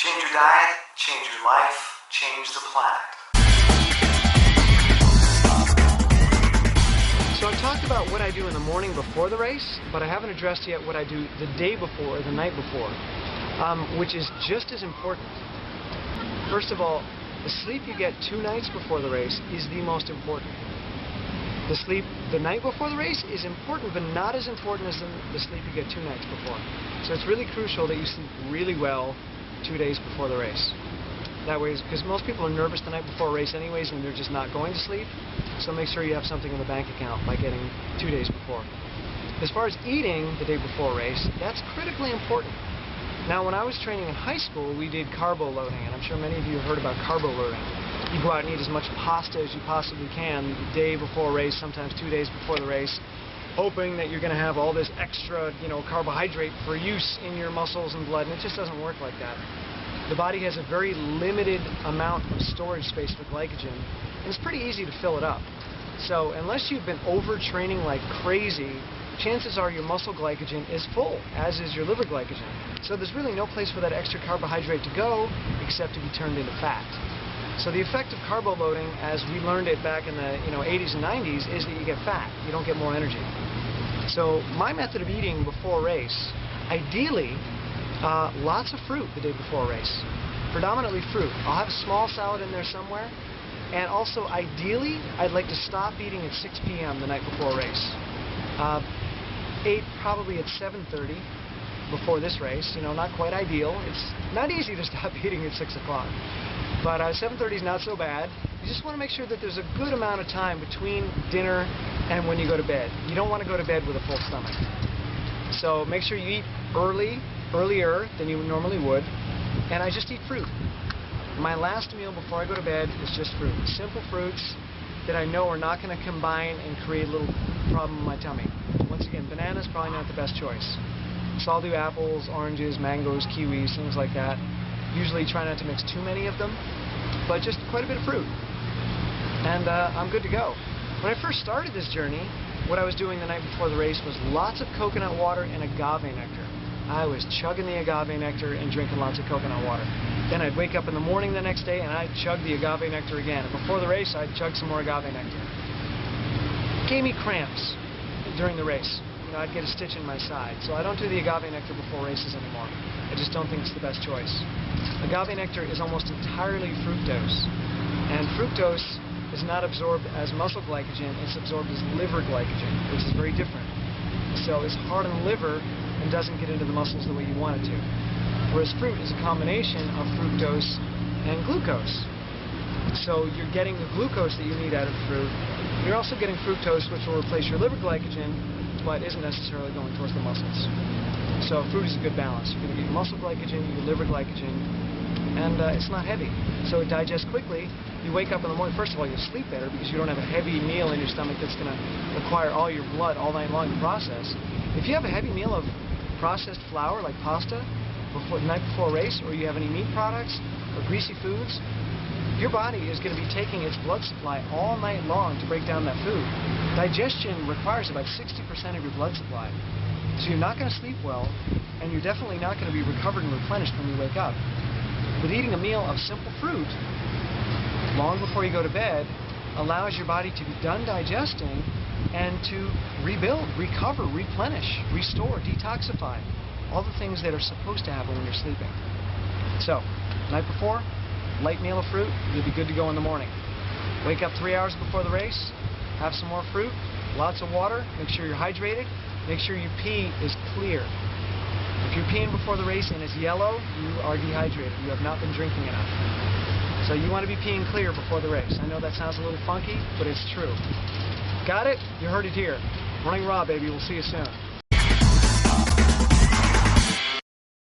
Change your diet, change your life, change the planet. So I've talked about what I do in the morning before the race, but I haven't addressed yet what I do the day before or the night before, which is just as important. First of all, the sleep you get 2 nights before the race is the most important. The sleep the night before the race is important, but not as important as the sleep you get 2 nights before. So it's really crucial that you sleep really well 2 days before the race. That way, because most people are nervous the night before a race anyways, and they're just not going to sleep. So make sure you have something in the bank account by getting 2 days before. As far as eating the day before a race, that's critically important. Now, when I was training in high school, we did carbo loading, and I'm sure many of you have heard about carbo loading. You go out and eat as much pasta as you possibly can the day before a race, sometimes 2 days before the race, hoping that you're going to have all this extra, carbohydrate for use in your muscles and blood, and it just doesn't work like that. The body has a very limited amount of storage space for glycogen, and it's pretty easy to fill it up. So unless you've been overtraining like crazy, chances are your muscle glycogen is full, as is your liver glycogen. So there's really no place for that extra carbohydrate to go except to be turned into fat. So the effect of carbo loading, as we learned it back in the 80s and 90s, is that you get fat. You don't get more energy. So my method of eating before a race, ideally, lots of fruit the day before a race. Predominantly fruit. I'll have a small salad in there somewhere. And also, ideally, I'd like to stop eating at 6 p.m. the night before a race. Ate probably at 7:30 before this race. Not quite ideal. It's not easy to stop eating at 6 o'clock. But 7:30 is not so bad. You just want to make sure that there's a good amount of time between dinner and when you go to bed. You don't want to go to bed with a full stomach. So make sure you eat earlier than you normally would. And I just eat fruit. My last meal before I go to bed is just fruit. Simple fruits that I know are not going to combine and create a little problem in my tummy. Once again, bananas probably not the best choice. So I'll do apples, oranges, mangoes, kiwis, things like that. Usually try not to mix too many of them, but just quite a bit of fruit. And I'm good to go. When I first started this journey, what I was doing the night before the race was lots of coconut water and agave nectar. I was chugging the agave nectar and drinking lots of coconut water. Then I'd wake up in the morning the next day and I'd chug the agave nectar again. And before the race, I'd chug some more agave nectar. It gave me cramps during the race. I'd get a stitch in my side. So I don't do the agave nectar before races anymore. I just don't think it's the best choice. Agave nectar is almost entirely fructose. And fructose is not absorbed as muscle glycogen, it's absorbed as liver glycogen, which is very different. So it's hard on the liver and doesn't get into the muscles the way you want it to. Whereas fruit is a combination of fructose and glucose. So you're getting the glucose that you need out of fruit. You're also getting fructose, which will replace your liver glycogen, but isn't necessarily going towards the muscles. So fruit is a good balance. You're going to get your muscle glycogen, your liver glycogen, and it's not heavy. So it digests quickly. You wake up in the morning, first of all, you'll sleep better because you don't have a heavy meal in your stomach that's going to require all your blood all night long to process. If you have a heavy meal of processed flour like pasta the night before a race, or you have any meat products or greasy foods, your body is going to be taking its blood supply all night long to break down that food. Digestion requires about 60% of your blood supply. So you're not going to sleep well, and you're definitely not going to be recovered and replenished when you wake up. But eating a meal of simple fruit long before you go to bed allows your body to be done digesting and to rebuild, recover, replenish, restore, detoxify. All the things that are supposed to happen when you're sleeping. So, night before, light meal of fruit, you'll be good to go in the morning. Wake up 3 hours before the race, have some more fruit, lots of water, make sure you're hydrated, make sure your pee is clear. If you're peeing before the race and it's yellow, you are dehydrated. You have not been drinking enough. So you want to be peeing clear before the race. I know that sounds a little funky, but it's true. Got it? You heard it here. Running Raw, baby. We'll see you soon.